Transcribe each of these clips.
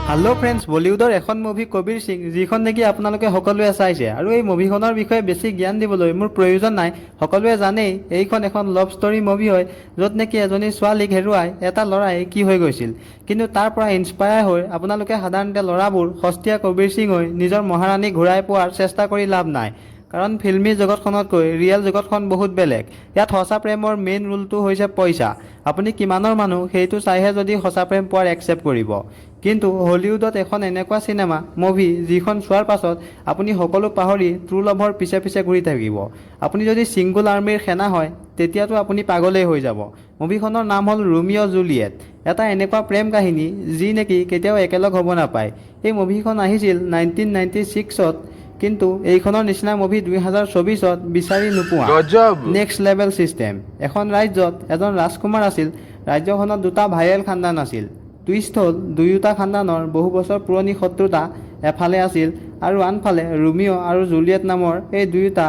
Hello' friends, বলিউডৰ এখন movie কবিৰ সিং, যিখন নেকি আপোনালোকে সকলোৱে চাইছে। আৰু এই মুভিখনৰ বিষয়ে বেছি জ্ঞান দিবলৈ মোৰ প্ৰয়োজন নাই, সকলোৱে জানেই এইখন এখন লাভ ষ্টৰী মুভি হয়, য'ত নেকি এজনী ছোৱালীক হেৰুৱাই এটা ল'ৰাই কি হৈ গৈছিল। কিন্তু তাৰ পৰা ইনস্পায়াৰ হৈ আপোনালোকে সাধাৰণতে ল'ৰাবোৰ সস্তীয়া কবিৰ সিং হৈ নিজৰ মহাৰাণী ঘূৰাই পোৱাৰ চেষ্টা কৰি লাভ নাই, কাৰণ ফিল্মি জগতখনতকৈ ৰিয়েল জগতখন বহুত বেলেগ। ইয়াত সঁচা প্ৰেমৰ মেইন ৰুলটো হৈছে পইচা। আপুনি কিমানৰ মানুহ সেইটো চাইহে যদি সঁচা প্ৰেম পোৱাৰ একচেপ্ট কৰিব। কিন্তু হলিউডত এখন এনেকুৱা চিনেমা মুভি যিখন চোৱাৰ পাছত আপুনি সকলো পাহৰি ট্ৰু লাভৰ পিছে পিছে ঘূৰি থাকিব। আপুনি যদি ছিংগল আৰ্মিৰ সেনা হয় তেতিয়াতো আপুনি পাগলেই হৈ যাব। মুভিখনৰ নাম হ'ল ৰোমিঅ' জুলিয়েট, এটা এনেকুৱা প্ৰেম কাহিনী যি নেকি কেতিয়াও একেলগ হ'ব নাপায়। এই মুভিখন আহিছিল 1996ত, কিন্তু এইখনৰ নিচিনা মুভি 2024ত বিচাৰি নোপোৱা। Next level system. এখন ৰাজ্যত এজন ৰাজকুমাৰ আছিল, ৰাজ্যখনত দুটা ভাইৰেল খানদান আছিল। টুইষ্ট হ'ল দুয়োটা খানদানৰ বহু বছৰ পুৰণি শত্ৰুতা এফালে আছিল, আৰু আনফালে ৰোমিঅ' আৰু জুলিয়েট নামৰ এই দুয়োটা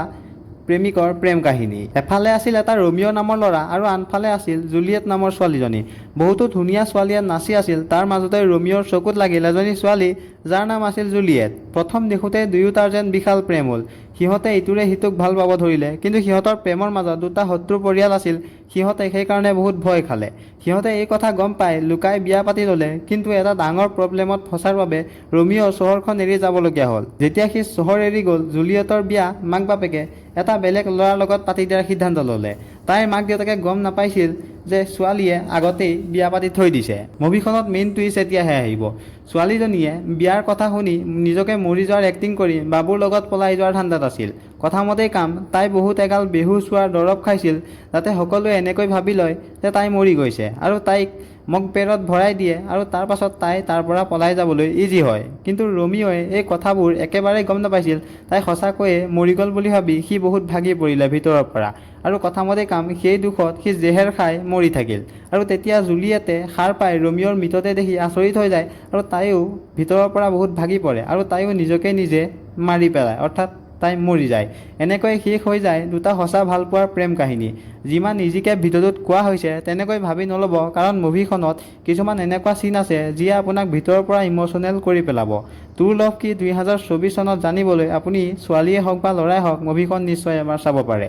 প্ৰেমিকৰ প্ৰেম কাহিনী। এফালে আছিল এটা ৰোমিঅ' নামৰ ল'ৰা আৰু আনফালে আছিল জুলিয়েট নামৰ ছোৱালীজনী। বহুতো ধুনীয়া ছোৱালীয়ে নাচি আছিল, তাৰ মাজতে ৰোমিঅ'ৰ চকুত লাগিল এজনী ছোৱালী যাৰ নাম আছিল জুলিয়েট। প্ৰথম দেখোঁতে দুয়োটাৰ যেন বিশাল প্ৰেম হ'ল। সিহঁতে ইটোৰে সিটোক ভাল পাব ধৰিলে, কিন্তু সিহঁতৰ প্ৰেমৰ মাজত দুটা শত্ৰু পৰিয়াল আছিল। সিহঁতে সেইকাৰণে বহুত ভয় খালে। সিহঁতে এই কথা গম পাই লুকাই বিয়া পাতি ল'লে, কিন্তু এটা ডাঙৰ প্ৰব্লেমত ফচাৰ বাবে ৰোমিঅ' চহৰখন এৰি যাবলগীয়া হ'ল। যেতিয়া সি চহৰ এৰি গ'ল, জুলিয়েটৰ বিয়া মাক বাপেকে এটা বেলেগ ল'ৰাৰ লগত পাতি দিয়াৰ সিদ্ধান্ত ল'লে। তাইৰ মাক দেউতাকে গম নাপাইছিল যে ছোৱালীয়ে আগতেই বিয়া পাতি থৈ দিছে। মুভিখনত মেইন টুইষ্ট এতিয়াহে আহিব। ছোৱালীজনীয়ে বিয়াৰ কথা শুনি নিজকে মৰি যোৱাৰ এক্টিং কৰি বাবুৰ লগত পলাই যোৱাৰ ধান্দাত আছিল। কথামতেই কাম, তাই বহুত এগাল বেহুচ হোৱাৰ দৰৱ খাইছিল, যাতে সকলোৱে এনেকৈ ভাবি লয় যে তাই মৰি গৈছে, আৰু তাইক মগবেৰত ভৰাই দিয়ে, আৰু তাৰ পাছত তাই তাৰ পৰা পলাই যাবলৈ ইজি হয়। কিন্তু ৰোমিঅ'য়ে এই কথাবোৰ একেবাৰেই গম নাপাইছিল। তাই সঁচাকৈয়ে মৰি গ'ল বুলি ভাবি সি বহুত ভাগি পৰিলে ভিতৰৰ পৰা, আৰু কথামতে কাম, সেই দুখত সি জেহেৰ খাই মৰি থাকিল। আৰু তেতিয়া জুলিয়েটে সাৰ পাই ৰোমিঅ'ৰ মৃতদেহ দেখি আচৰিত হৈ যায়, আৰু তাইও ভিতৰৰ পৰা বহুত ভাগি পৰে, আৰু তাইও নিজকে নিজে মাৰি পেলায়, অৰ্থাৎ তাই মৰি যায়। এনেকৈ শেষ হৈ যায় দুটা সঁচা ভালপোৱাৰ প্ৰেম কাহিনী। যিমান ইজিকে ভিডিঅ'টোত কোৱা হৈছে তেনেকৈ ভাবি নল'ব, কাৰণ মুভিখনত কিছুমান এনেকুৱা চিন আছে যিয়ে আপোনাক ভিতৰৰ পৰা ইম'চনেল কৰি পেলাব। ট্ৰু লাভ কি 2024 চনত জানিবলৈ আপুনি ছোৱালীয়ে হওক বা ল'ৰাই হওক মুভিখন নিশ্চয় এবাৰ চাব পাৰে।